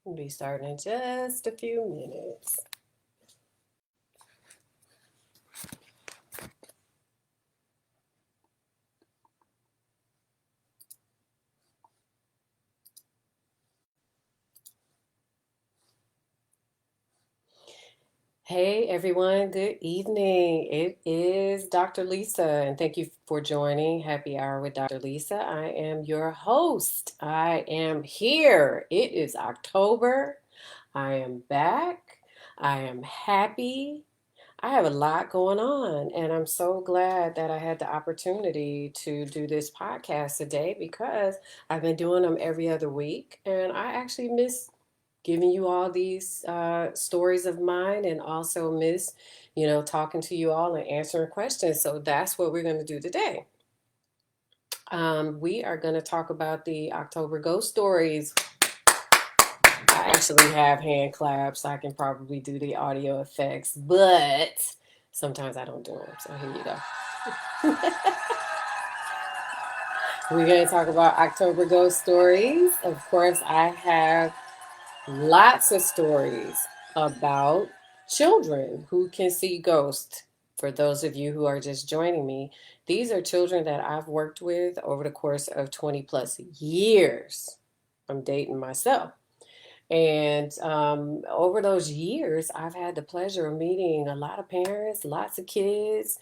We'll be starting in just a few minutes. Hey everyone, good evening. It is Dr. Lisa, and thank you for joining Happy Hour with Dr. Lisa. I am your host. I am here. It is October. I am back. I am happy. I have a lot going on, and I'm so glad that I had the opportunity to do this podcast today because I've been doing them every other week, and I actually miss giving you all these stories of mine and also miss, talking to you all and answering questions. So that's what we're going to do today. We are going to talk about the October ghost stories. I actually have hand claps. I can probably do the audio effects, but sometimes I don't do them. So here you go. We're going to talk about October ghost stories. Of course, I have lots of stories about children who can see ghosts. For those of you who are just joining me, these are children that I've worked with over the course of 20 plus years. I'm dating myself. And over those years, I've had the pleasure of meeting a lot of parents, lots of kids,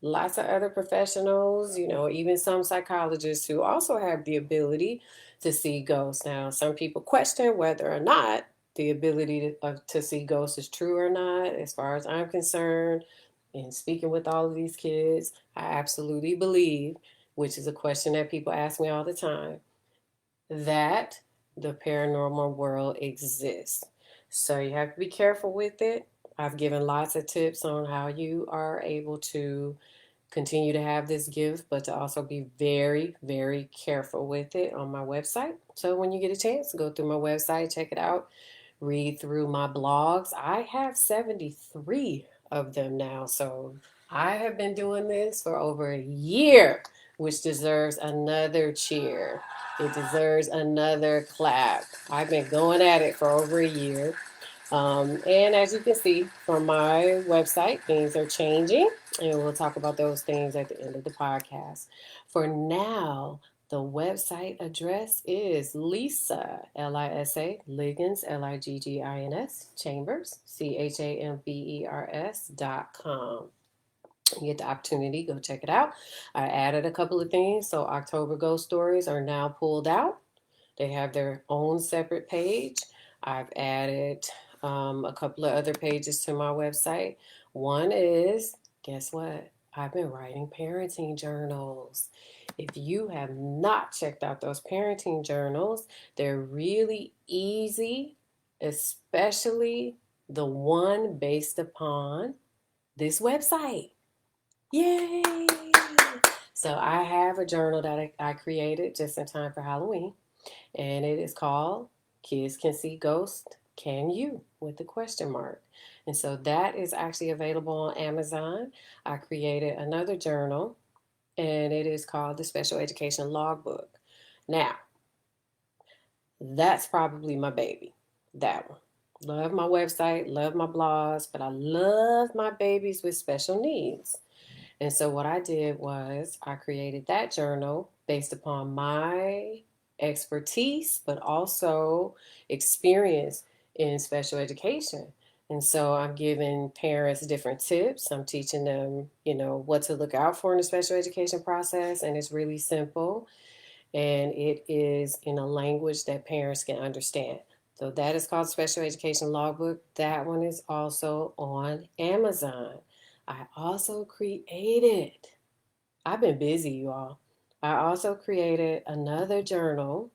lots of other professionals, even some psychologists who also have the ability to see ghosts. Now, some people question whether or not the ability to see ghosts is true or not. As far as I'm concerned, in speaking with all of these kids, I absolutely believe, which is a question that people ask me all the time, that the paranormal world exists. So you have to be careful with it. I've given lots of tips on how you are able to continue to have this gift, but to also be very, very careful with it on my website. So when you get a chance, go through my website, check it out, read through my blogs. I have 73 of them now. So I have been doing this for over a year, which deserves another cheer. It deserves another clap. I've been going at it for over a year. And as you can see from my website, things are changing, and we'll talk about those things at the end of the podcast. For now, the website address is Lisa, Lisa, Liggins, Liggins, Chambers, CHAMBERS.com. You get the opportunity, go check it out. I added a couple of things, so October Ghost Stories are now pulled out. They have their own separate page. I've added a couple of other pages to my website. One is, guess what? I've been writing parenting journals. If you have not checked out those parenting journals, they're really easy, especially the one based upon this website. Yay! So I have a journal that I created just in time for Halloween, and it is called Kids Can See Ghosts, Can You? With the question mark. And so that is actually available on Amazon. I created another journal, and it is called the Special Education Logbook. Now, that's probably my baby, that one. Love my website, love my blogs, but I love my babies with special needs. And so what I did was I created that journal based upon my expertise, but also experience in special education. And so I'm giving parents different tips. I'm teaching them, what to look out for in the special education process. And it's really simple. And it is in a language that parents can understand. So that is called Special Education Logbook. That one is also on Amazon. I also created, I've been busy, you all. I also created another journal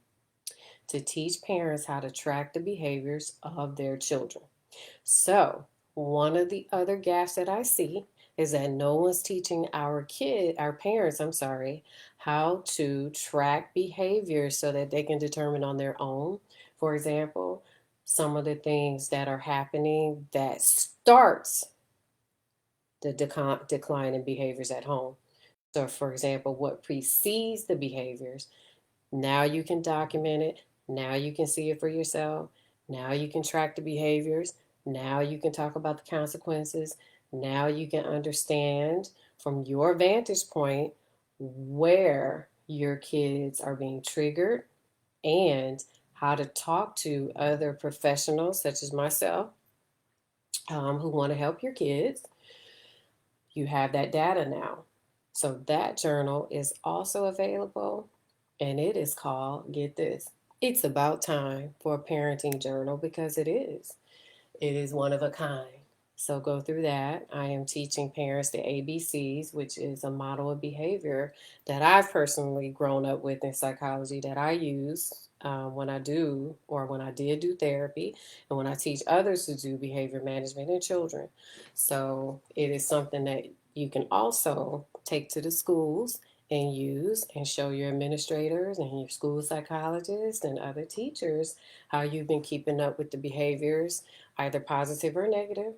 to teach parents how to track the behaviors of their children. So, one of the other gaps that I see is that no one's teaching our parents, how to track behaviors so that they can determine on their own. For example, some of the things that are happening that starts the decline in behaviors at home. So, for example, what precedes the behaviors, now you can document it. Now you can see it for yourself. Now you can track the behaviors. Now you can talk about the consequences. Now you can understand from your vantage point where your kids are being triggered and how to talk to other professionals, such as myself, who want to help your kids. You have that data now. So that journal is also available, and it is called, get this, It's About Time for a Parenting Journal, because it is. It is one of a kind. So go through that. I am teaching parents the ABCs, which is a model of behavior that I've personally grown up with in psychology that I use when I do, or when I did do therapy, and when I teach others to do behavior management in children. So it is something that you can also take to the schools and use and show your administrators and your school psychologists and other teachers how you've been keeping up with the behaviors, either positive or negative,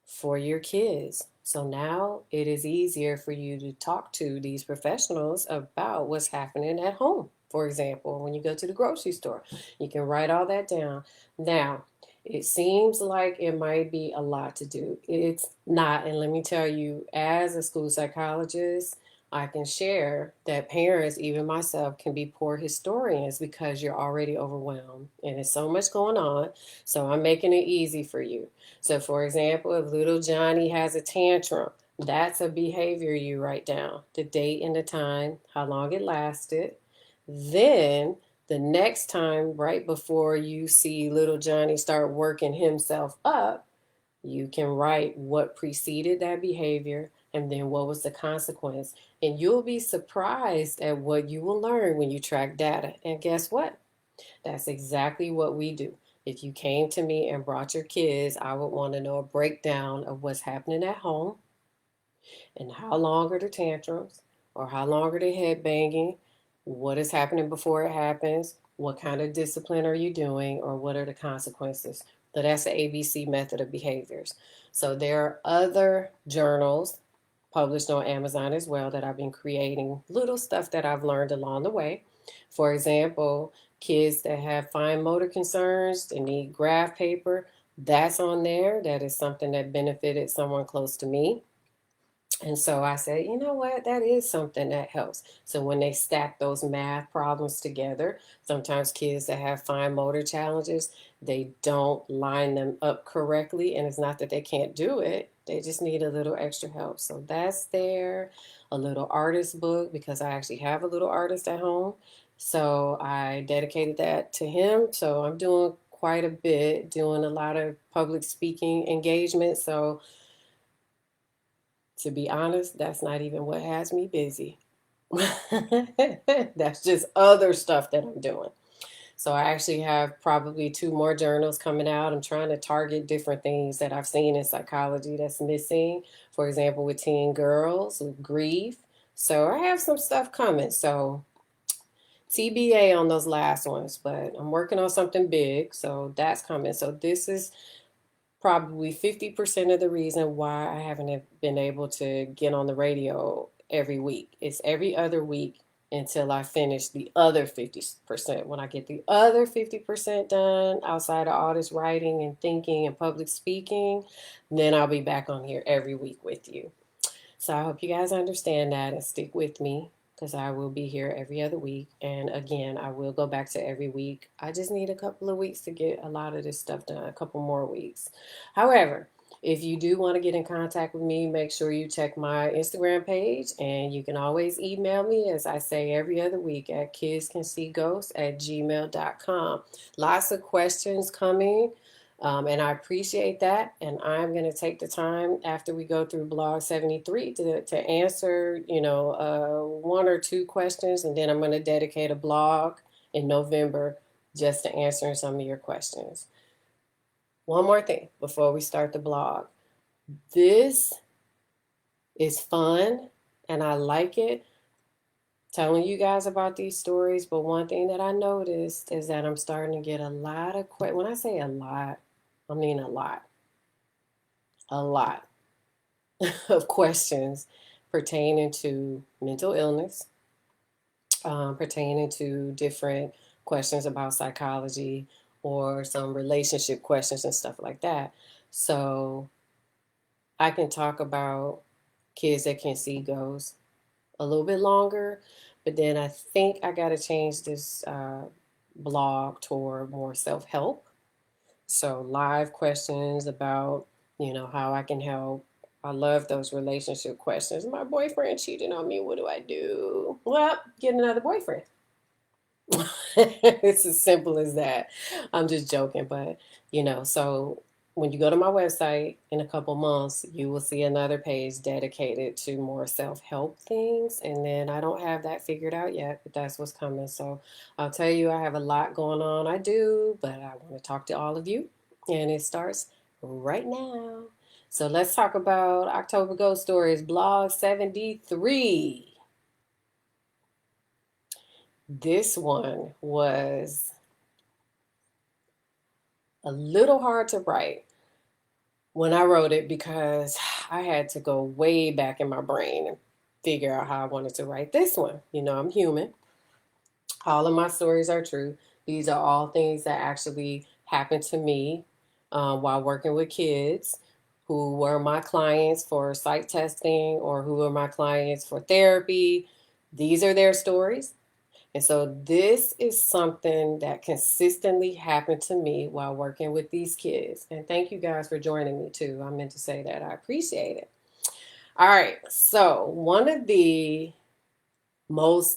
for your kids. So now it is easier for you to talk to these professionals about what's happening at home. For example, when you go to the grocery store, you can write all that down. Now, it seems like it might be a lot to do. It's not. And let me tell you, as a school psychologist, I can share that parents, even myself, can be poor historians because you're already overwhelmed and there's so much going on. So I'm making it easy for you. So, for example, if little Johnny has a tantrum, that's a behavior you write down, the date and the time, how long it lasted. Then, the next time, right before you see little Johnny start working himself up, you can write what preceded that behavior and then what was the consequence. And you'll be surprised at what you will learn when you track data. And guess what? That's exactly what we do. If you came to me and brought your kids, I would want to know a breakdown of what's happening at home and how long are the tantrums, or how long are they head banging, what is happening before it happens, what kind of discipline are you doing, or what are the consequences. So that's the ABC method of behaviors. So there are other journals published on Amazon as well that I've been creating, little stuff that I've learned along the way. For example, kids that have fine motor concerns, they need graph paper, that's on there. That is something that benefited someone close to me. And so I said, you know what, that is something that helps. So when they stack those math problems together, sometimes kids that have fine motor challenges, they don't line them up correctly. And it's not that they can't do it, they just need a little extra help. So that's there. A little artist book, because I actually have a little artist at home. So I dedicated that to him. So I'm doing quite a bit, doing a lot of public speaking engagement. So to be honest, that's not even what has me busy. That's just other stuff that I'm doing. So I actually have probably two more journals coming out. I'm trying to target different things that I've seen in psychology that's missing. For example, with teen girls, with grief. So I have some stuff coming. So TBA on those last ones, but I'm working on something big. So that's coming. So this is probably 50% of the reason why I haven't been able to get on the radio every week. It's every other week until I finish the other 50%. When I get the other 50% done outside of all this writing and thinking and public speaking, then I'll be back on here every week with you. So I hope you guys understand that and stick with me, because I will be here every other week. And again, I will go back to every week. I just need a couple of weeks to get a lot of this stuff done, a couple more weeks. However, if you do want to get in contact with me, make sure you check my Instagram page, and you can always email me, as I say every other week, at kidscanseeghosts@gmail.com. Lots of questions coming. And I appreciate that. And I'm going to take the time after we go through blog 73 to answer, one or two questions. And then I'm going to dedicate a blog in November just to answering some of your questions. One more thing before we start the blog. This is fun and I like it, telling you guys about these stories. But one thing that I noticed is that I'm starting to get a lot of questions. When I say a lot, I mean a lot of questions pertaining to mental illness, pertaining to different questions about psychology or some relationship questions and stuff like that. So I can talk about kids that can see ghosts a little bit longer, but then I think I got to change this blog toward more self help. So live questions about, how I can help. I love those relationship questions. My boyfriend cheated on me. What do I do? Well, get another boyfriend. It's as simple as that. I'm just joking, but so when you go to my website in a couple months, you will see another page dedicated to more self-help things. And then I don't have that figured out yet, but that's what's coming. So I'll tell you, I have a lot going on. I do, but I want to talk to all of you. And it starts right now. So let's talk about October Ghost Stories, blog 73. This one was a little hard to write when I wrote it because I had to go way back in my brain and figure out how I wanted to write this one. I'm human. All of my stories are true. These are all things that actually happened to me while working with kids who were my clients for psych testing or who were my clients for therapy. These are their stories. And so this is something that consistently happened to me while working with these kids. And thank you guys for joining me too. I meant to say that. I appreciate it. All right. So one of the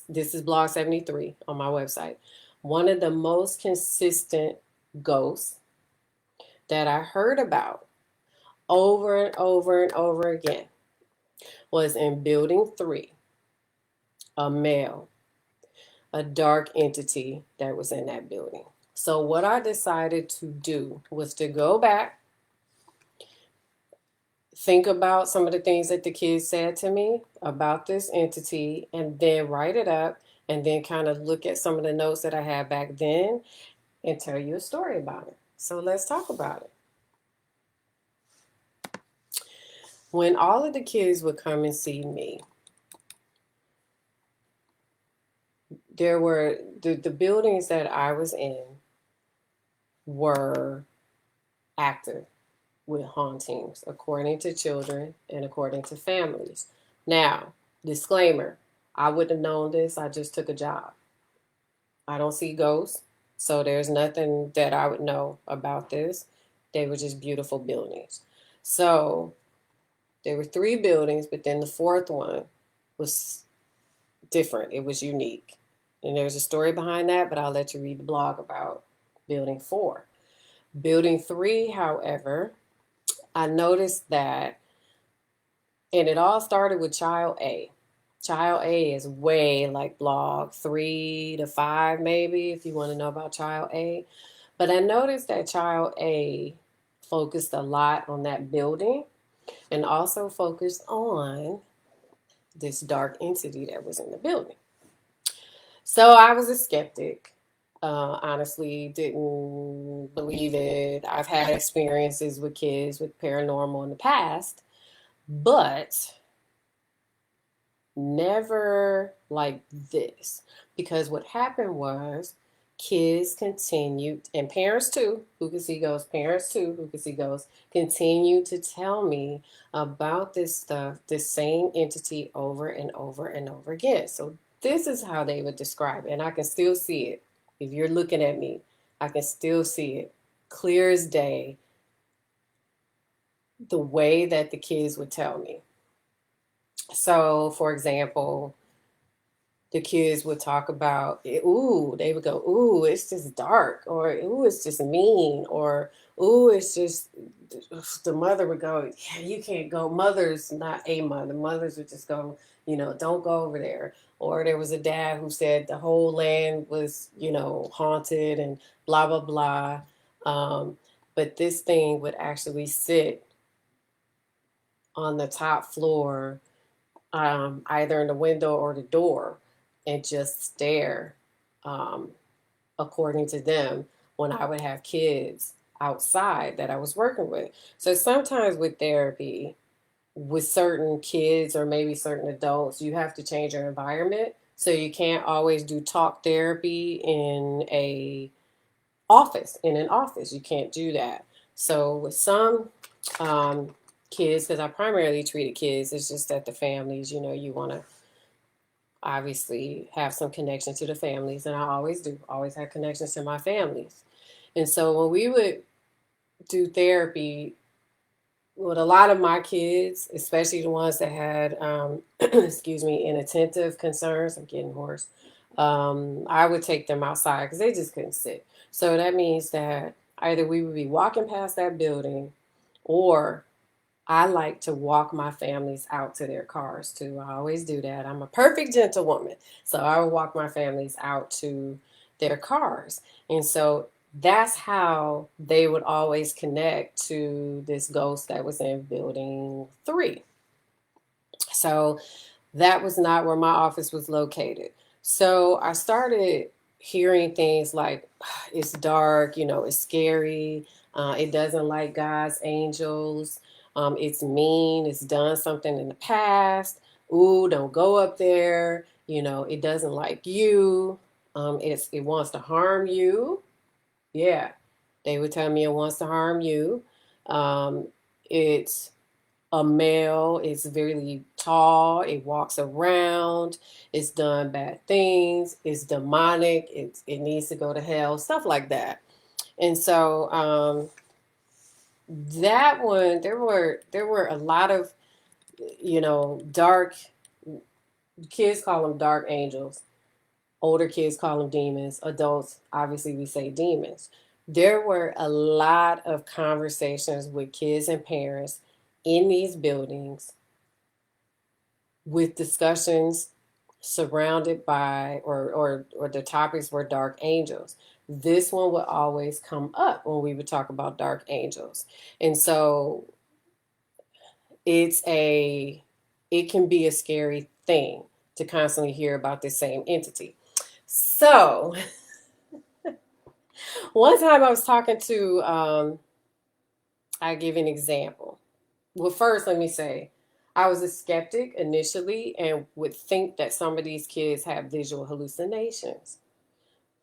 this is blog 73 on my website. One of the most consistent ghosts that I heard about over and over and over again was in building 3, a male, a dark entity that was in that building. So what I decided to do was to go back, think about some of the things that the kids said to me about this entity, and then write it up, and then kind of look at some of the notes that I had back then and tell you a story about it. So let's talk about it. When all of the kids would come and see me, there were the buildings that I was in were active with hauntings, according to children and according to families. Now, disclaimer, I wouldn't have known this. I just took a job. I don't see ghosts, so there's nothing that I would know about this. They were just beautiful buildings. So there were 3 buildings, but then the 4th one was different. It was unique. And there's a story behind that, but I'll let you read the blog about building 4. Building 3, however, I noticed that, and it all started with Child A. Child A is way like blog 3 to 5, maybe, if you want to know about Child A. But I noticed that Child A focused a lot on that building and also focused on this dark entity that was in the building. So I was a skeptic. Honestly, didn't believe it. I've had experiences with kids with paranormal in the past, but never like this. Because what happened was kids continued, and parents too, who could see ghosts, parents too, who could see ghosts, continued to tell me about this stuff, this same entity over and over and over again. So this is how they would describe it, and I can still see it. If you're looking at me, I can still see it clear as day, the way that the kids would tell me. So, for example, the kids would talk about, ooh, they would go, ooh, it's just dark, or ooh, it's just mean, or ooh, it's just, the mother would go, yeah, you can't go. Mothers, not a mother, mothers would just go, don't go over there. Or there was a dad who said the whole land was, haunted and blah, blah, blah. But this thing would actually sit on the top floor, either in the window or the door, and just stare, um, according to them, when I would have kids outside that I was working with. So sometimes with therapy, with certain kids or maybe certain adults, you have to change your environment So you can't always do talk therapy in an office. You can't do that. So with some um, kids, because I primarily treated kids, it's just that the families, you want to obviously have some connection to the families, and I always do, always have connections to my families. And so when we would do therapy with a lot of my kids, especially the ones that had, excuse me, inattentive concerns, I'm getting hoarse. I would take them outside because they just couldn't sit. So that means that either we would be walking past that building, or I like to walk my families out to their cars too. I always do that. I'm a perfect gentlewoman. So I would walk my families out to their cars. And so that's how they would always connect to this ghost that was in building 3. So that was not where my office was located. So I started hearing things like, it's dark, it's scary, it doesn't like God's angels, it's mean, it's done something in the past. Ooh, don't go up there. It doesn't like you. It wants to harm you. Yeah, they would tell me it wants to harm you. It's a male. It's very tall. It walks around. It's done bad things. It's demonic. It needs to go to hell. Stuff like that. And so that one, there were a lot of dark. Kids call them dark angels. Older kids call them demons. Adults, obviously, we say demons. There were a lot of conversations with kids and parents in these buildings with discussions surrounded by, or the topics were dark angels. This one would always come up when we would talk about dark angels. And so it's a it can be a scary thing to constantly hear about this same entity. So one time I was talking to I give an example. Well, first, let me say, I was a skeptic initially and would think that some of these kids have visual hallucinations.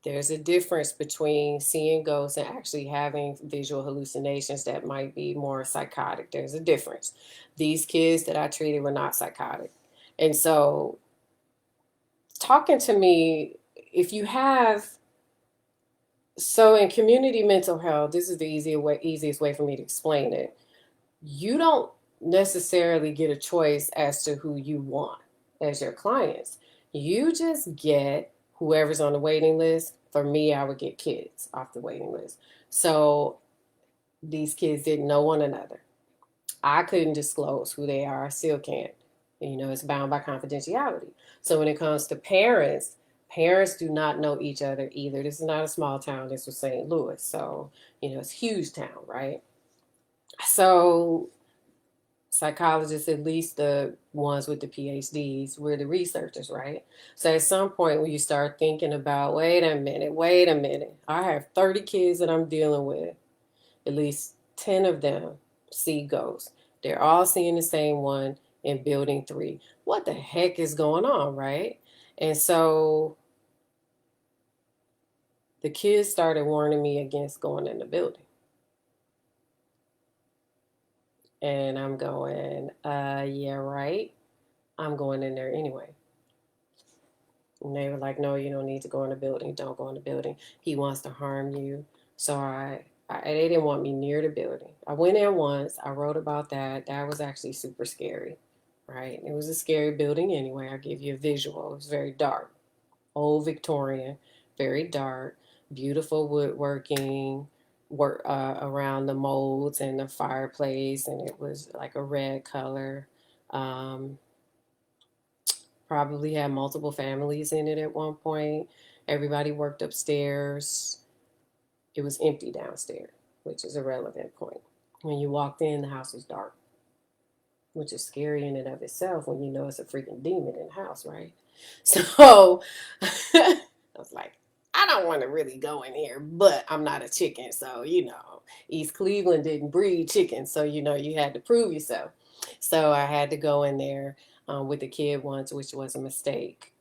There's a difference between seeing ghosts and actually having visual hallucinations that might be more psychotic. There's a difference. These kids that I treated were not psychotic. And so, talking to me, if you have, so in community mental health, this is the easiest way for me to explain it. You don't necessarily get a choice as to who you want as your clients. You just get whoever's on the waiting list. For me, I would get kids off the waiting list. So these kids didn't know one another. I couldn't disclose who they are. I still can't. It's bound by confidentiality. So when it comes to parents, parents do not know each other either. This is not a small town. This was St. Louis. So, it's a huge town, right? So psychologists, at least the ones with the PhDs, we're the researchers, right? So at some point when you start thinking about, wait a minute, I have 30 kids that I'm dealing with. At least 10 of them see ghosts. They're all seeing the same one in building 3. What the heck is going on, right? And so the kids started warning me against going in the building. And I'm going, yeah, right. I'm going in there anyway. And they were like, no, you don't need to go in the building. Don't go in the building. He wants to harm you. So they didn't want me near the building. I went in once. I wrote about that. That was actually super scary, right? It was a scary building anyway. I'll give you a visual. It was very dark. Old Victorian, very dark, beautiful woodworking, around the molds and the fireplace, and it was like a red color. Um, Probably had multiple families in it at one point. Everybody worked upstairs. It was empty downstairs, which is a relevant point. When you walked in, the house was dark, which is scary in and of itself when you know it's a freaking demon in the house, right? So I was like, I don't want to really go in here, but I'm not a chicken. So, East Cleveland didn't breed chickens. So, you had to prove yourself. So I had to go in there with the kid once, which was a mistake.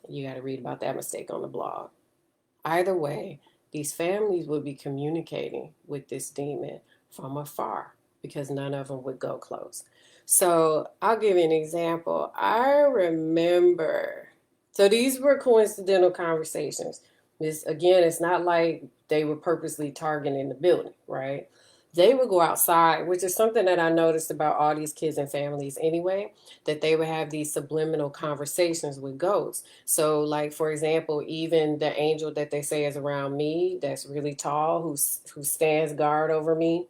You got to read about that mistake on the blog. Either way, these families would be communicating with this demon from afar because none of them would go close. So I'll give you an example. I remember, so these were coincidental conversations. This, again, it's not like they were purposely targeting the building, right? They would go outside, which is something that I noticed about all these kids and families anyway, that they would have these subliminal conversations with ghosts. So, like for example, even the angel that they say is around me, that's really tall, who stands guard over me,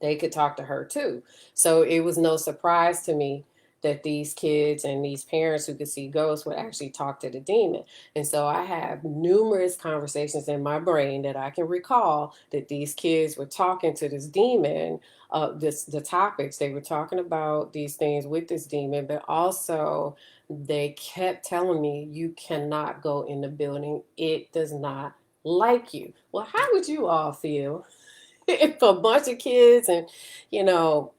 they could talk to her too. So it was no surprise to me that these kids and these parents who could see ghosts would actually talk to the demon. And so I have numerous conversations in my brain that I can recall that these kids were talking to this demon, the topics they were talking about these things with this demon, but also they kept telling me, you cannot go in the building. It does not like you. Well, how would you all feel if a bunch of kids and, you know,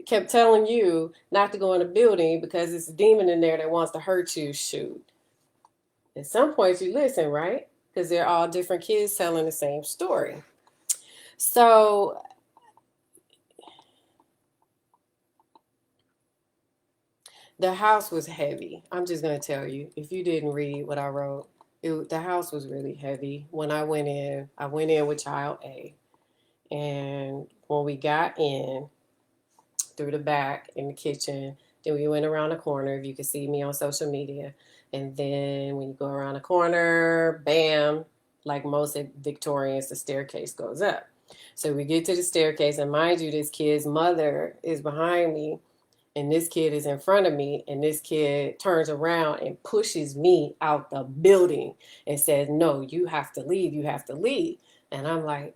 kept telling you not to go in the building because it's a demon in there that wants to hurt you? Shoot. At some point you listen, right? Because they're all different kids telling the same story. So the house was heavy. I'm just going to tell you, if you didn't read what I wrote, the house was really heavy. When I went in with child A. And when we got in, through the back in the kitchen. Then we went around the corner. If you can see me on social media. And then when you go around the corner, bam, like most Victorians, the staircase goes up. So we get to the staircase, and mind you, this kid's mother is behind me, and this kid is in front of me, and this kid turns around and pushes me out the building and says, "No, you have to leave. You have to leave." And I'm like,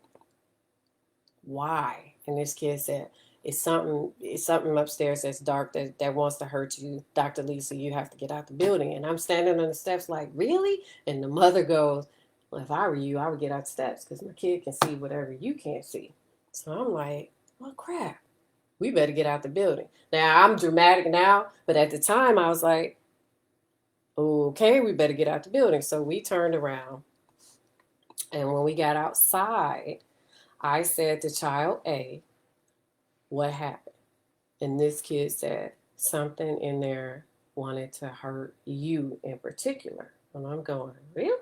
why? And this kid said, it's something upstairs that's dark that wants to hurt you, Dr. Lisa. You have to get out the building. And I'm standing on the steps like, really? And the mother goes, well, if I were you, I would get out the steps because my kid can see whatever you can't see. So I'm like, well, crap. We better get out the building. Now, I'm dramatic now, but at the time I was like, okay, we better get out the building. So we turned around. And when we got outside, I said to child A, what happened? And this kid said, something in there wanted to hurt you in particular. And I'm going, really?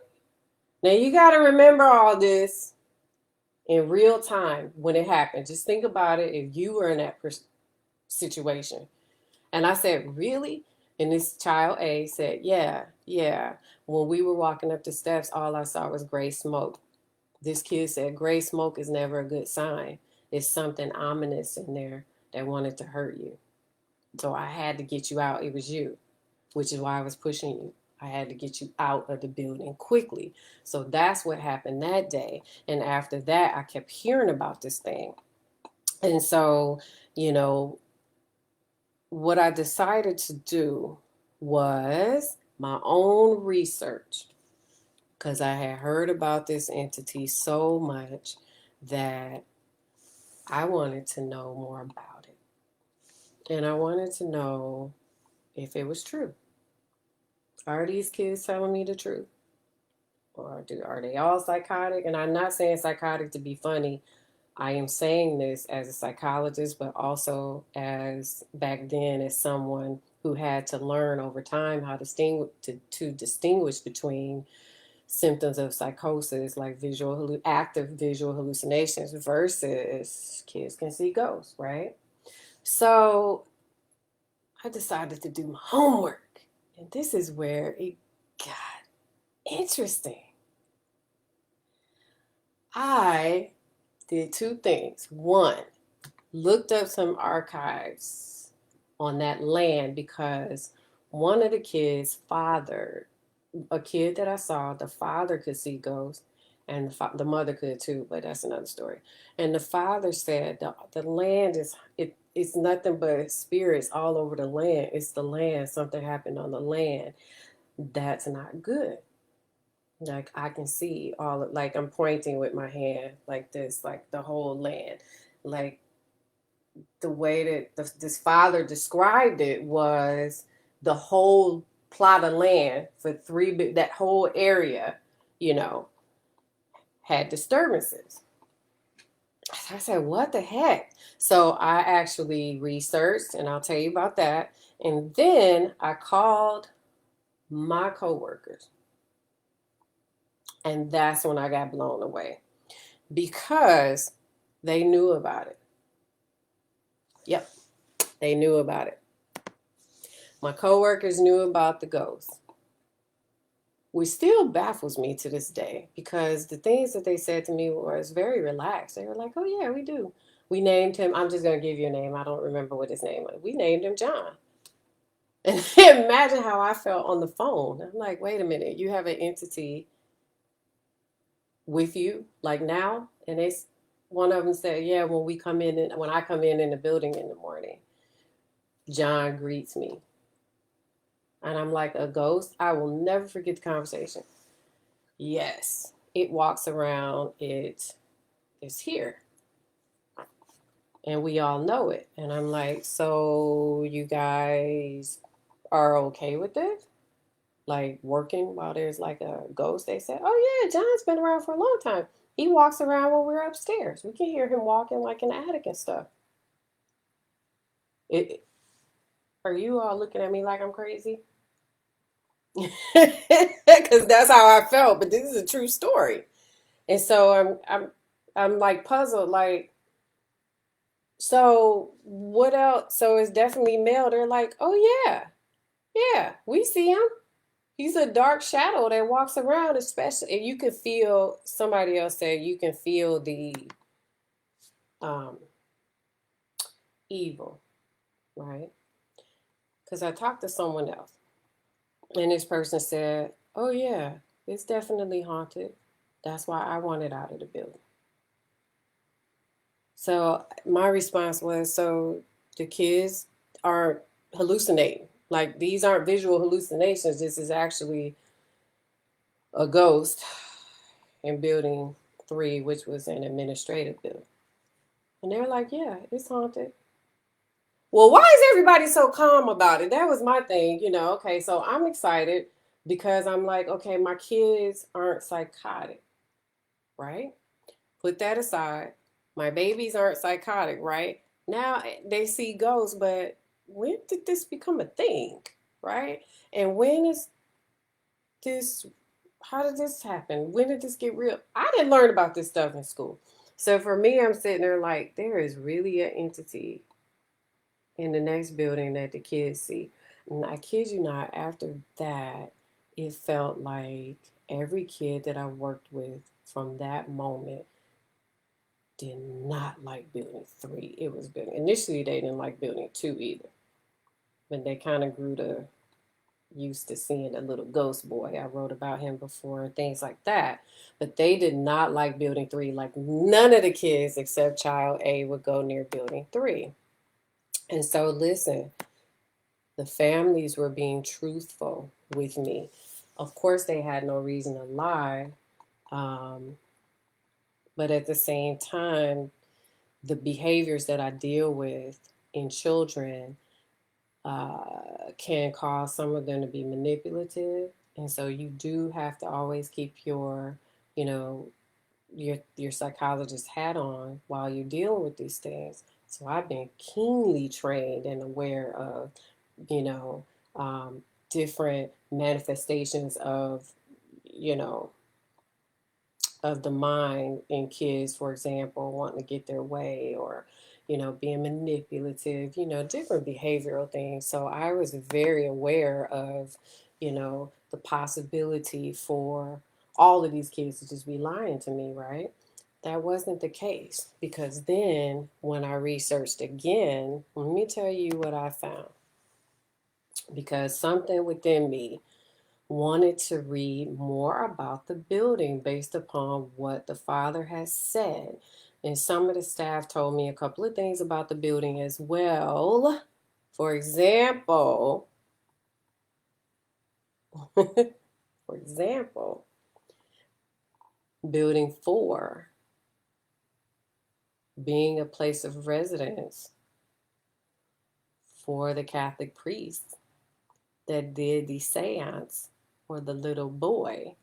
Now you got to remember all this in real time when it happened. Just think about it if you were in that situation. And I said, really? And this child A said, yeah, yeah. When we were walking up the steps, all I saw was gray smoke. This kid said, gray smoke is never a good sign. It's something ominous in there that wanted to hurt you. So I had to get you out. It was you, which is why I was pushing you. I had to get you out of the building quickly. So that's what happened that day. And after that, I kept hearing about this thing. And so, you know, what I decided to do was my own research because I had heard about this entity so much that I wanted to know more about it. And I wanted to know if it was true. Are these kids telling me the truth? Or are they all psychotic? And I'm not saying psychotic to be funny. I am saying this as a psychologist, but also as back then as someone who had to learn over time how to distinguish between symptoms of psychosis like active visual hallucinations versus kids can see ghosts, right? So I decided to do my homework. And this is where it got interesting. I did two things. One, looked up some archives on that land because one of the kids fathered a kid that I saw. The father could see ghosts, and the mother could too, but that's another story. And the father said the land it's nothing but spirits all over the land. It's the land. Something happened on the land. That's not good. Like I can see like I'm pointing with my hand like this, like the whole land. Like the way that this father described it was the whole plot of land for that whole area, you know, had disturbances. I said, what the heck? So I actually researched, and I'll tell you about that. And then I called my coworkers, and that's when I got blown away because they knew about it. Yep, they knew about it. My coworkers knew about the ghost, which still baffles me to this day because the things that they said to me was very relaxed. They were like, "Oh yeah, we do. We named him. I'm just gonna give you a name. I don't remember what his name was. We named him John." And imagine how I felt on the phone. I'm like, "Wait a minute, you have an entity with you like now?" And one of them said, "Yeah, when I come in the building in the morning, John greets me." And I'm like, "A ghost?" I will never forget the conversation. Yes, it walks around. It is here. And we all know it. And I'm like, "So you guys are okay with this? Like working while there's like a ghost?" They said, "Oh yeah, John's been around for a long time. He walks around when we're upstairs. We can hear him walking like in the attic and stuff." It, are you all looking at me like I'm crazy? Because that's how I felt. But this is a true story. And so I'm like puzzled. Like, so what else? So it's definitely male. They're like, "Oh yeah, yeah, we see him. He's a dark shadow that walks around, especially." And you can feel, somebody else said, you can feel the um, evil, right? Because I talked to someone else, and this person said, "Oh yeah, it's definitely haunted. That's why I wanted out of the building." So my response was, "So the kids aren't hallucinating. Like these aren't visual hallucinations. This is actually a ghost in building 3, which was an administrative building." And they're like, "Yeah, it's haunted." Well, why is everybody so calm about it? That was my thing, you know. Okay, so I'm excited because I'm like, okay, my kids aren't psychotic, right? Put that aside. My babies aren't psychotic, right? Now they see ghosts, but when did this become a thing, right? And when is this, how did this happen? When did this get real? I didn't learn about this stuff in school. So for me, I'm sitting there like, there is really an entity in the next building that the kids see. And I kid you not, after that, it felt like every kid that I worked with from that moment did not like building 3. It was building, initially, they didn't like building 2 either. But they kind of grew to used to seeing a little ghost boy. I wrote about him before and things like that. But they did not like building 3. Like none of the kids except child A would go near building 3. And so listen, the families were being truthful with me. Of course, they had no reason to lie. Um, but at the same time, the behaviors that I deal with in children can cause some of them to be manipulative. And so you do have to always keep your, you know, your psychologist hat on while you're dealing with these things. So I've been keenly trained and aware of, you know, different manifestations of, you know, of the mind in kids, for example, wanting to get their way or, you know, being manipulative, you know, different behavioral things. So I was very aware of, you know, the possibility for all of these kids to just be lying to me, right? That wasn't the case because then when I researched again, let me tell you what I found. Because something within me wanted to read more about the building based upon what the father has said. And some of the staff told me a couple of things about the building as well. For example, for example, building 4 being a place of residence for the Catholic priests that did the seance for the little boy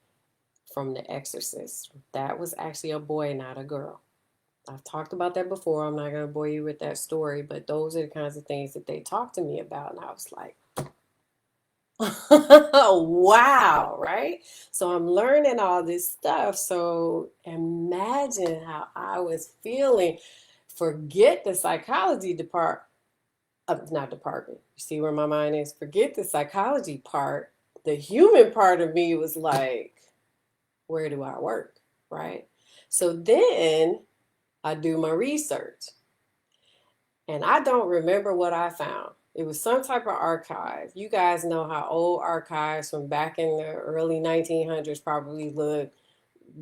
from The Exorcist. That was actually a boy, not a girl. I've talked about that before. I'm not going to bore you with that story, but those are the kinds of things that they talked to me about. And I was like, wow, right? So I'm learning all this stuff. So imagine how I was feeling. Forget the psychology department, not department. You see where my mind is? Forget the psychology part. The human part of me was like, where do I work? Right? So then I do my research. And I don't remember what I found. It was some type of archive. You guys know how old archives from back in the early 1900s probably look.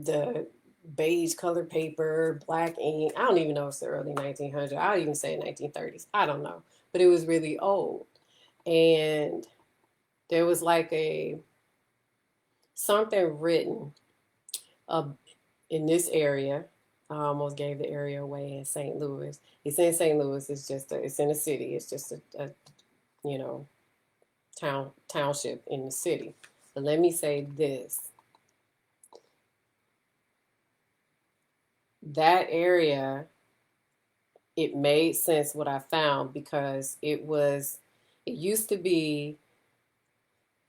The beige colored paper, black ink. I don't even know if it's the early 1900s. I would even say 1930s. I don't know. But it was really old. And there was like a something written uh, in this area. I almost gave the area away in St. Louis. It's in St. Louis. It's in a city. It's just a you know township in the city. But let me say this: that area, it made sense what I found because it used to be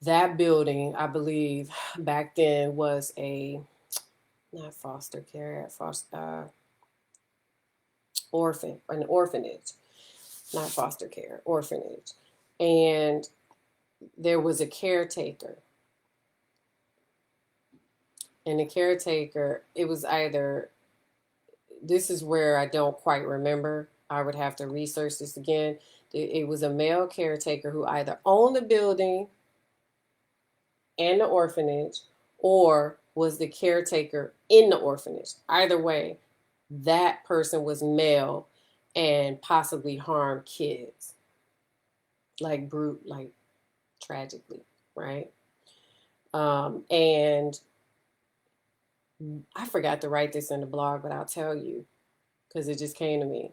that building. I believe back then was a not foster care, an orphanage, not foster care, orphanage, and there was a caretaker. And the caretaker, it was either, this is where I don't quite remember. I would have to research this again. It was a male caretaker who either owned the building and the orphanage or was the caretaker in the orphanage. Either way, that person was male and possibly harmed kids, like tragically, right? And I forgot to write this in the blog, but I'll tell you because it just came to me.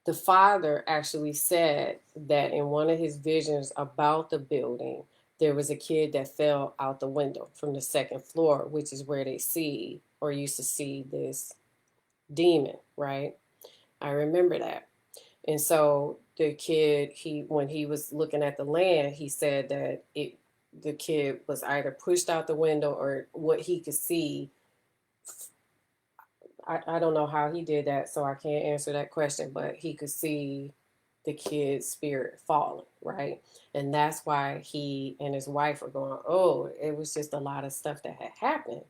The father actually said that in one of his visions about the building, there was a kid that fell out the window from the second floor, which is where they see or used to see this demon, right? I remember that. And so the kid, when he was looking at the land, he said that the kid was either pushed out the window or what he could see. I don't know how he did that, so I can't answer that question, but he could see the kid's spirit falling, right? And that's why he and his wife are going, oh, it was just a lot of stuff that had happened,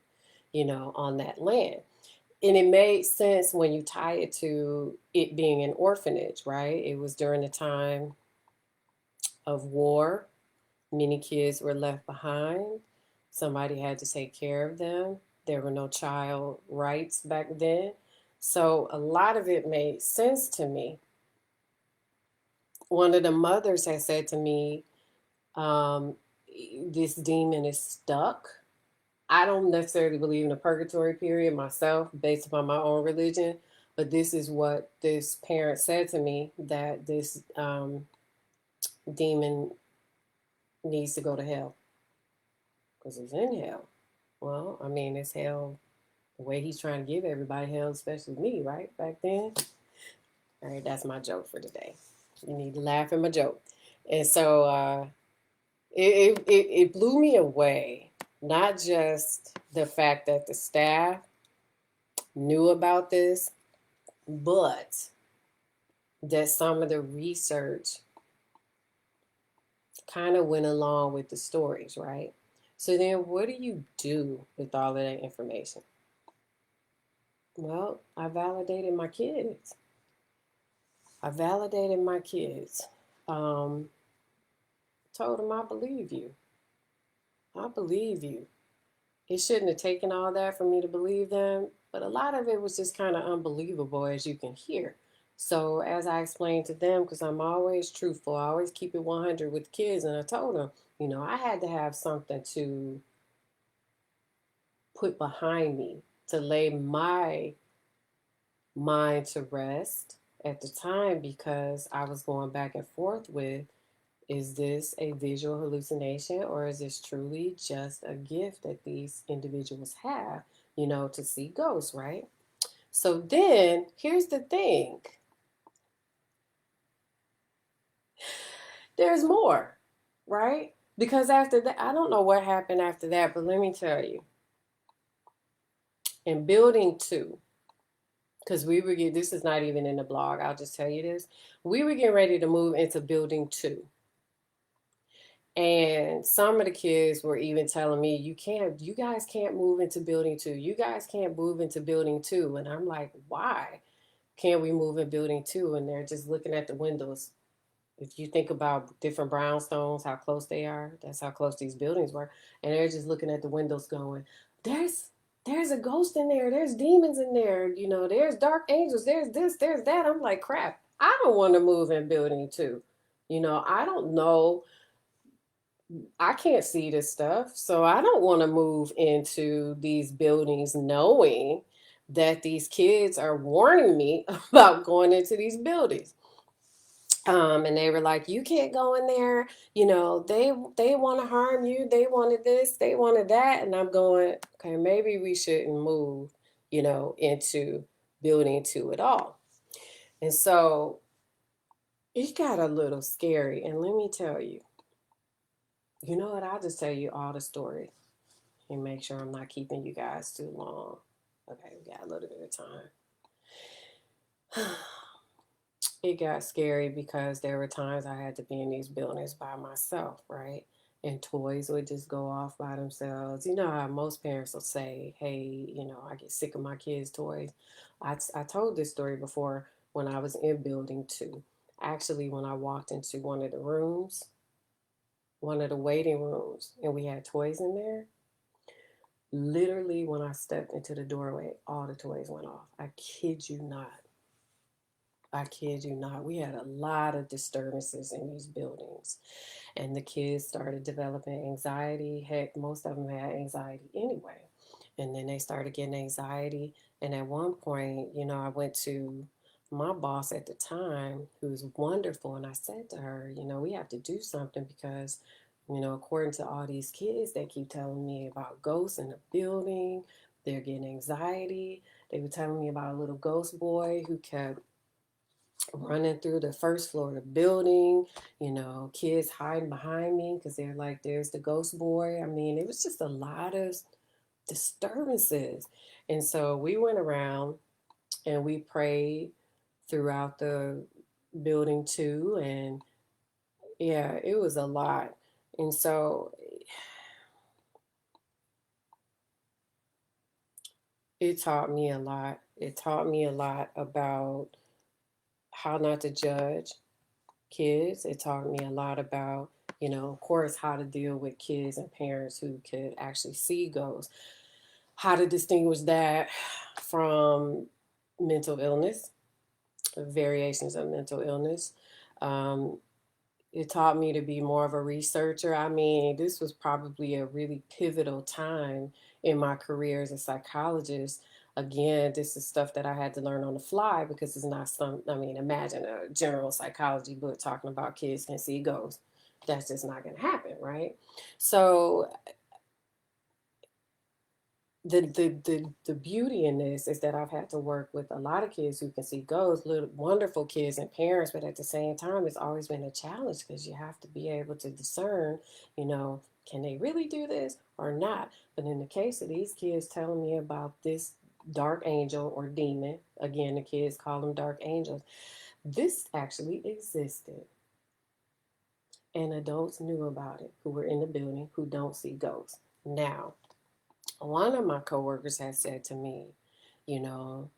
on that land. And it made sense when you tie it to it being an orphanage, right? It was during the time of war. Many kids were left behind. Somebody had to take care of them. There were no child rights back then. So a lot of it made sense to me. One of the mothers had said to me, um, this demon is stuck. I don't necessarily believe in the purgatory period myself, based upon my own religion, but this is what this parent said to me, that this demon needs to go to hell because it's in hell. Well, I mean, it's hell the way he's trying to give everybody hell, especially me, right? Back then. All right, that's my joke for today. You need to laugh at my joke. And so it blew me away. Not just the fact that the staff knew about this, but that some of the research kind of went along with the stories, right? So then what do you do with all of that information? Well, I validated my kids. I validated my kids. Um, Told them I believe you. I believe you. It shouldn't have taken all that for me to believe them, but a lot of it was just kind of unbelievable, as you can hear. So, as I explained to them, because I'm always truthful, I always keep it 100 with kids, and I told them, I had to have something to put behind me to lay my mind to rest at the time because I was going back and forth with Is this a visual hallucination, or is this truly just a gift that these individuals have, to see ghosts, right? So then here's the thing, there's more, right? Because after that, I don't know what happened after that, but let me tell you, in building two, because this is not even in the blog, I'll just tell you this. We were getting ready to move into building two. And some of the kids were even telling me, you guys can't move into building two. You guys can't move into building two. And I'm like, why can't we move in building two? And they're just looking at the windows. If you think about different brownstones, how close they are, that's how close these buildings were. And they're just looking at the windows going, there's a ghost in there. There's demons in there. There's dark angels. There's this, there's that. I'm like, crap, I don't want to move in building two. I don't know, I can't see this stuff. So I don't want to move into these buildings knowing that these kids are warning me about going into these buildings. And they were like, you can't go in there. They want to harm you. They wanted this, they wanted that. And I'm going, okay, maybe we shouldn't move, into building two at all. And so it got a little scary. And let me tell you, you know what? I'll just tell you all the story and make sure I'm not keeping you guys too long. Okay, we got a little bit of time. It got scary because there were times I had to be in these buildings by myself, right? And toys would just go off by themselves. You know how most parents will say, hey, I get sick of my kids' toys. I told this story before when I was in building two. Actually, when I walked into one of the rooms, one of the waiting rooms, and we had toys in there, literally when I stepped into the doorway, all the toys went off. I kid you not. I kid you not. We had a lot of disturbances in these buildings, and the kids started developing anxiety. Heck, most of them had anxiety anyway. And then they started getting anxiety. And at one point, I went to my boss at the time, who was wonderful, and I said to her, we have to do something because, according to all these kids, they keep telling me about ghosts in the building. They're getting anxiety. They were telling me about a little ghost boy who kept running through the first floor of the building, kids hiding behind me because they're like, there's the ghost boy. I mean, it was just a lot of disturbances. And so we went around and we prayed throughout the building too. And yeah, it was a lot. And so it taught me a lot. It taught me a lot about how not to judge kids. It taught me a lot about, of course, how to deal with kids and parents who could actually see ghosts, how to distinguish that from mental illness, variations of mental illness. Um, it taught me to be more of a researcher. I mean, this was probably a really pivotal time in my career as a psychologist. Again, this is stuff that I had to learn on the fly because it's not imagine a general psychology book talking about kids can see ghosts. That's just not going to happen, right? So the beauty in this is that I've had to work with a lot of kids who can see ghosts, little wonderful kids and parents, but at the same time, it's always been a challenge because you have to be able to discern, can they really do this or not? But in the case of these kids telling me about this dark angel or demon, again, the kids call them dark angels, this actually existed. And adults knew about it who were in the building who don't see ghosts. Now, one of my coworkers had said to me, you know,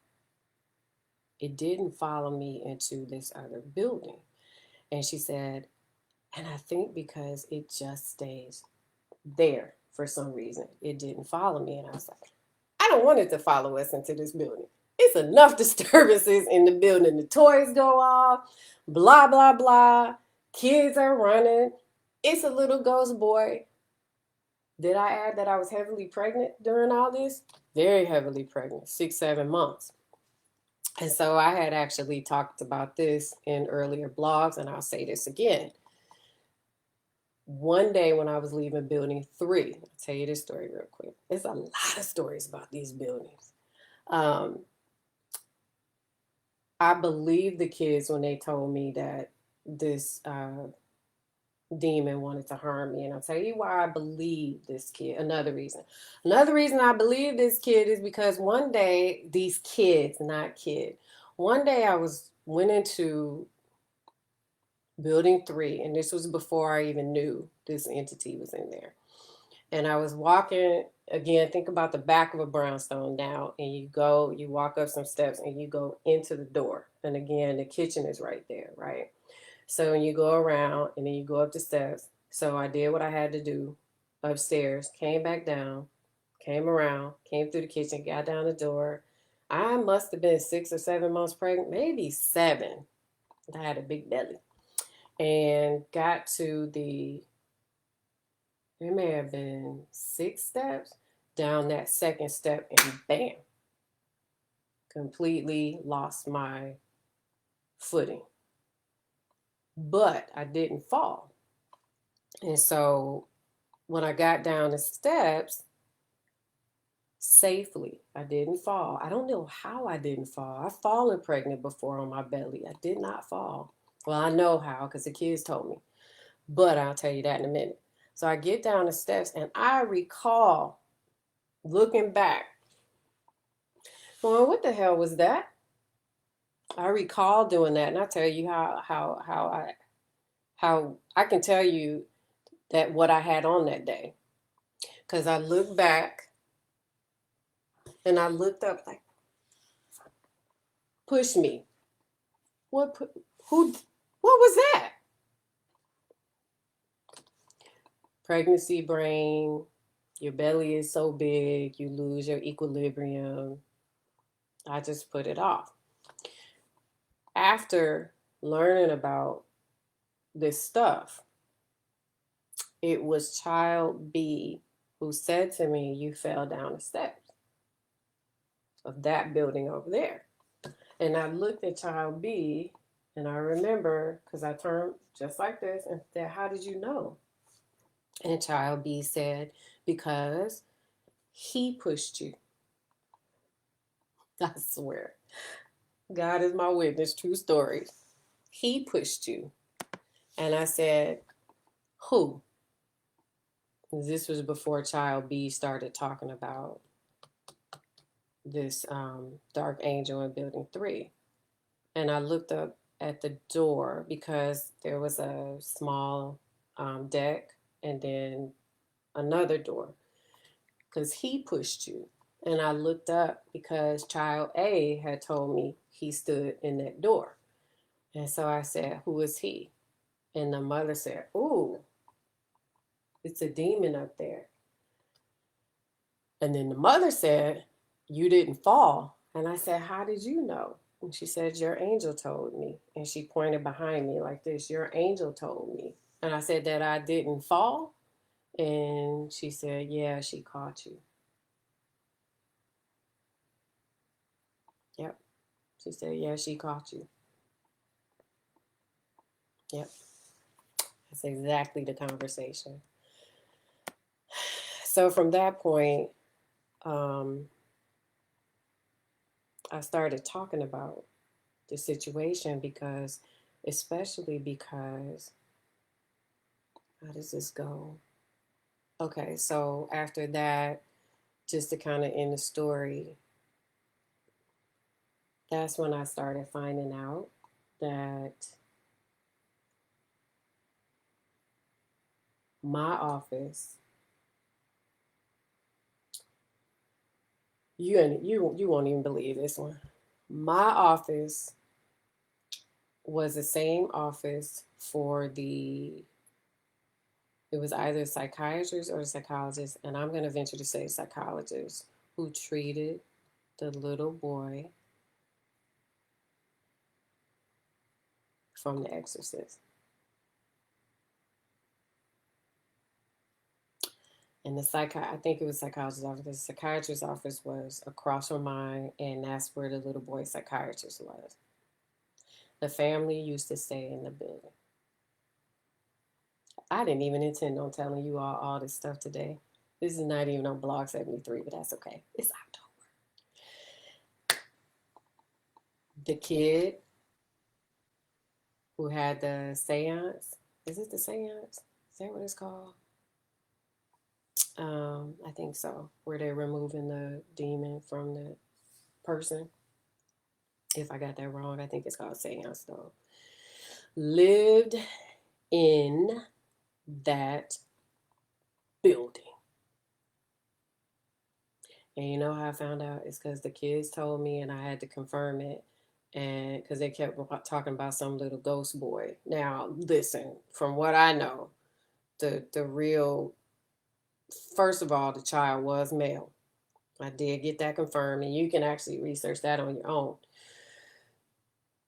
it didn't follow me into this other building. And she said, and I think because it just stays there for some reason, it didn't follow me. And I was like, I don't want it to follow us into this building. It's enough disturbances in the building. The toys go off, blah, blah, blah. Kids are running. It's a little ghost boy. Did I add that I was heavily pregnant during all this? Very heavily pregnant, 6-7 months. And so I had actually talked about this in earlier blogs, and I'll say this again. One day when I was leaving building 3, I'll tell you this story real quick. There's a lot of stories about these buildings. Um, I believed the kids when they told me that this demon wanted to harm me. And I'll tell you why I believe this kid. Another reason. Another reason I believe this kid is because one day, these kids, not kid, one day went into building 3, and this was before I even knew this entity was in there. And I was walking again, think about the back of a brownstone now, and you walk up some steps and you go into the door. And again, the kitchen is right there, right? So you go around and then you go up the steps. So I did what I had to do upstairs, came back down, came around, came through the kitchen, got down the door. I must have been 6 or 7 months pregnant, maybe 7. I had a big belly. And got to there may have been 6 steps down that second step, and bam, completely lost my footing. But I didn't fall. And so when I got down the steps safely, I didn't fall. I don't know how I didn't fall. I've fallen pregnant before on my belly. I did not fall. Well, I know how because the kids told me, but I'll tell you that in a minute. So I get down the steps and I recall looking back, going, what the hell was that? I recall doing that, and I tell you how I can tell you that what I had on that day, because I looked back and I looked up like, push me. What? Who? What was that? Pregnancy brain. Your belly is so big, you lose your equilibrium. I just put it off. After learning about this stuff, it was child B who said to me, you fell down the steps of that building over there. And I looked at child B and I remember, because I turned just like this and said, how did you know? And child B said, because he pushed you. I swear. God is my witness, true story. He pushed you. And I said, who? This was before child B started talking about this dark angel in building 3. And I looked up at the door because there was a small deck and then another door because he pushed you. And I looked up because child A had told me he stood in that door. And so I said, who is he? And the mother said, ooh, it's a demon up there. And then the mother said, you didn't fall. And I said, how did you know? And she said, your angel told me. And she pointed behind me like this, your angel told me. And I said that I didn't fall. And she said, yeah, she caught you. Yep. She said, yeah, she caught you. Yep. That's exactly the conversation. So from that point, I started talking about the situation because, especially because, how does this go? Okay, so after that, just to kind of end the story, that's when I started finding out that my office, you won't even believe this one. My office was the same office for it was either a psychiatrist or a psychologist, and I'm going to venture to say psychologist, who treated the little boy from The Exorcist. And I think it was psychologist's office. The psychiatrist's office was across from mine, and that's where the little boy psychiatrist was. The family used to stay in the building. I didn't even intend on telling you all this stuff today. This is not even on Blog 73, but that's okay. It's October. The kid who had the seance. Is it the seance? Is that what it's called? I think so. Where they're removing the demon from the person. If I got that wrong, I think it's called seance though. Lived in that building. And you know how I found out? It's because the kids told me and I had to confirm it. And because they kept talking about some little ghost boy. Now, listen, from what I know, the real, first of all, the child was male. I did get that confirmed, and you can actually research that on your own.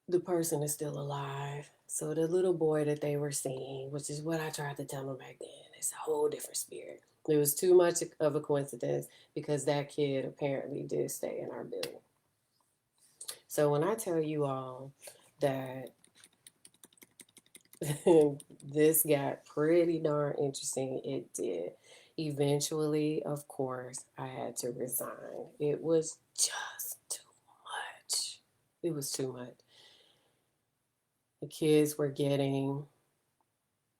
The person is still alive. So the little boy that they were seeing, which is what I tried to tell them back then, it's a whole different spirit. It was too much of a coincidence because that kid apparently did stay in our building. So when I tell you all that this got pretty darn interesting, it did. Eventually, of course, I had to resign. It was just too much. It was too much. The kids were getting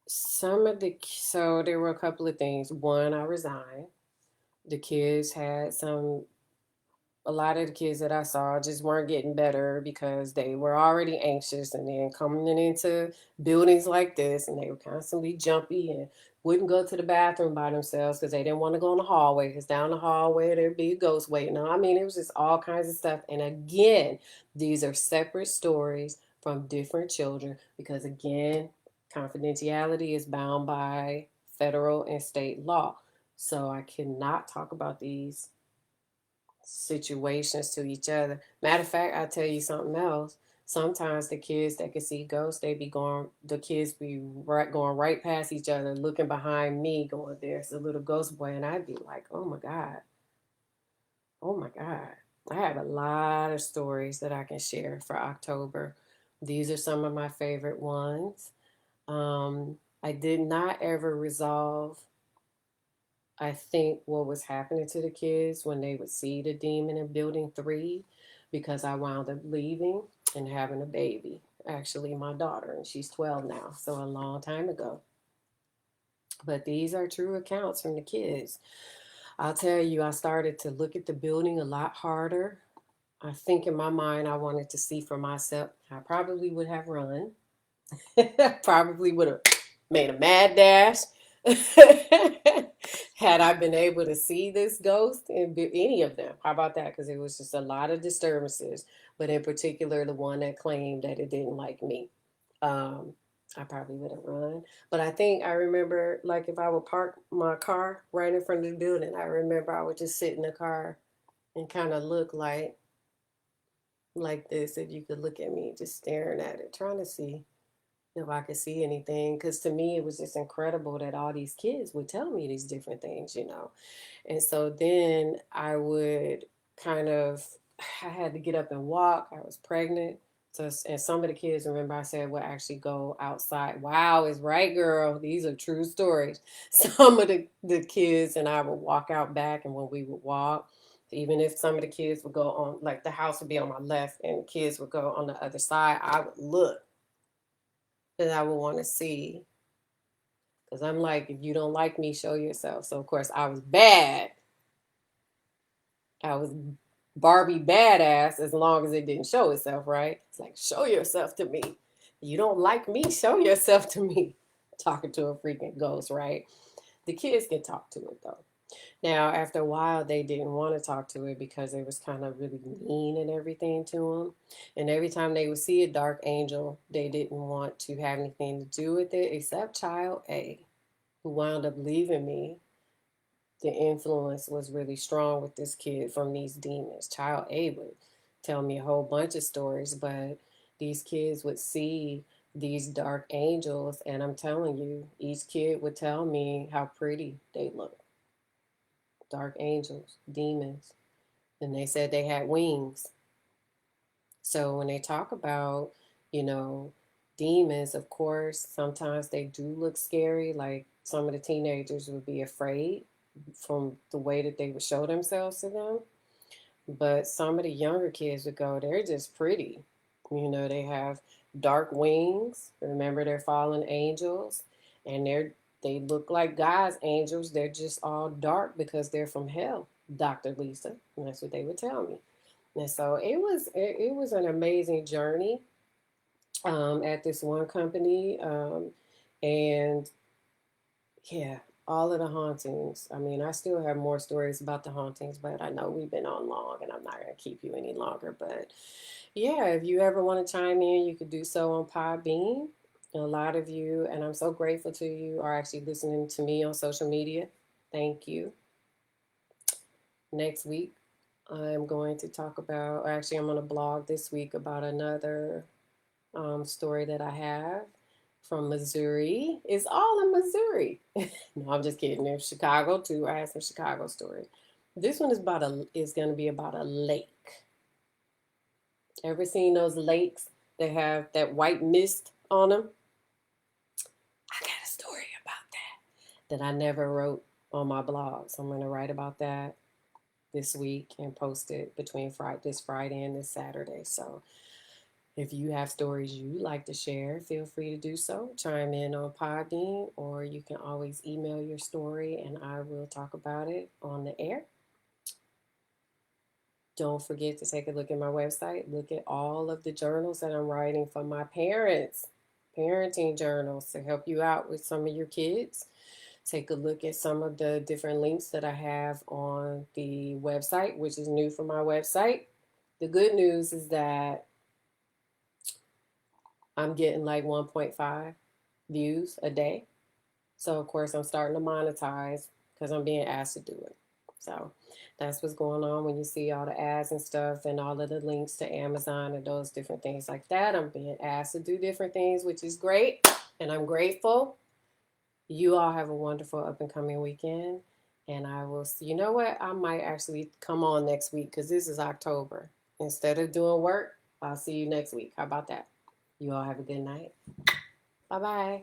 so there were a couple of things. One, I resigned. The kids had a lot of the kids that I saw just weren't getting better because they were already anxious and then coming into buildings like this and they were constantly jumpy and wouldn't go to the bathroom by themselves because they didn't want to go in the hallway because down the hallway there'd be a ghost waiting on. I mean, it was just all kinds of stuff. And again, these are separate stories from different children because again, confidentiality is bound by federal and state law. So I cannot talk about these situations to each other. Matter of fact, I'll tell you something else. Sometimes the kids that can see ghosts, the kids be going right past each other, looking behind me, going, there's a little ghost boy. And I'd be like, oh my God. Oh my God. I have a lot of stories that I can share for October. These are some of my favorite ones. I did not ever resolve, I think, what was happening to the kids when they would see the demon in building 3 because I wound up leaving and having a baby. Actually, my daughter, and she's 12 now, so a long time ago. But these are true accounts from the kids. I'll tell you, I started to look at the building a lot harder. I think in my mind, I wanted to see for myself. I probably would have run. Probably would have made a mad dash. Had I been able to see this ghost and any of them. How about that? Because it was just a lot of disturbances, but in particular, the one that claimed that it didn't like me. Um, I probably would have run. But I think I remember, like, if I would park my car right in front of the building, I remember I would just sit in the car and kind of look like this. If you could look at me, just staring at it, trying to see if I could see anything. Because to me, it was just incredible that all these kids would tell me these different things. And so then I would kind of, I had to get up and walk. I was pregnant. So, and some of the kids, remember I said, would actually go outside. Wow, is right, girl. These are true stories. Some of the kids and I would walk out back, and when we would walk, even if some of the kids would go on, like the house would be on my left and kids would go on the other side, I would look that I would want to see. Because I'm like, if you don't like me, show yourself. So, of course, I was bad. I was Barbie badass as long as it didn't show itself, right? It's like, show yourself to me. You don't like me, show yourself to me. Talking to a freaking ghost, right? The kids can talk to it, though. Now, after a while, they didn't want to talk to it because it was kind of really mean and everything to them. And every time they would see a dark angel, they didn't want to have anything to do with it except child A, who wound up leaving me. The influence was really strong with this kid from these demons. Child A would tell me a whole bunch of stories, but these kids would see these dark angels, and I'm telling you, each kid would tell me how pretty they look. Dark angels, demons. And they said they had wings. So when they talk about, you know, demons, of course, sometimes they do look scary. Like some of the teenagers would be afraid from the way that they would show themselves to them. But some of the younger kids would go, they're just pretty. They have dark wings. Remember, they're fallen angels, and they look like God's angels. They're just all dark because they're from hell, Dr. Lisa. And that's what they would tell me. And so it was an amazing journey at this one company. And yeah, all of the hauntings. I mean, I still have more stories about the hauntings, but I know we've been on long and I'm not going to keep you any longer. But yeah, if you ever want to chime in, you could do so on Podbean. A lot of you, and I'm so grateful to you, are actually listening to me on social media. Thank you. Next week, I'm going to talk about, actually, I'm going to blog this week about another story that I have from Missouri. It's all in Missouri. No, I'm just kidding. There's Chicago too. I have some Chicago stories. This one is going to be about a lake. Ever seen those lakes that have that white mist on them? I got a story about that I never wrote on my blog. So I'm going to write about that this week and post it between this Friday and this Saturday. So if you have stories you'd like to share, feel free to do so. Chime in on Podbean, or you can always email your story and I will talk about it on the air. Don't forget to take a look at my website. Look at all of the journals that I'm writing for my parents, parenting journals to help you out with some of your kids. Take a look at some of the different links that I have on the website, which is new for my website. The good news is that I'm getting like 1.5 views a day. So, of course, I'm starting to monetize because I'm being asked to do it. So, that's what's going on when you see all the ads and stuff and all of the links to Amazon and those different things like that. I'm being asked to do different things, which is great. And I'm grateful. You all have a wonderful up and coming weekend. And I will see. You know what? I might actually come on next week because this is October. Instead of doing work, I'll see you next week. How about that? You all have a good night. Bye bye.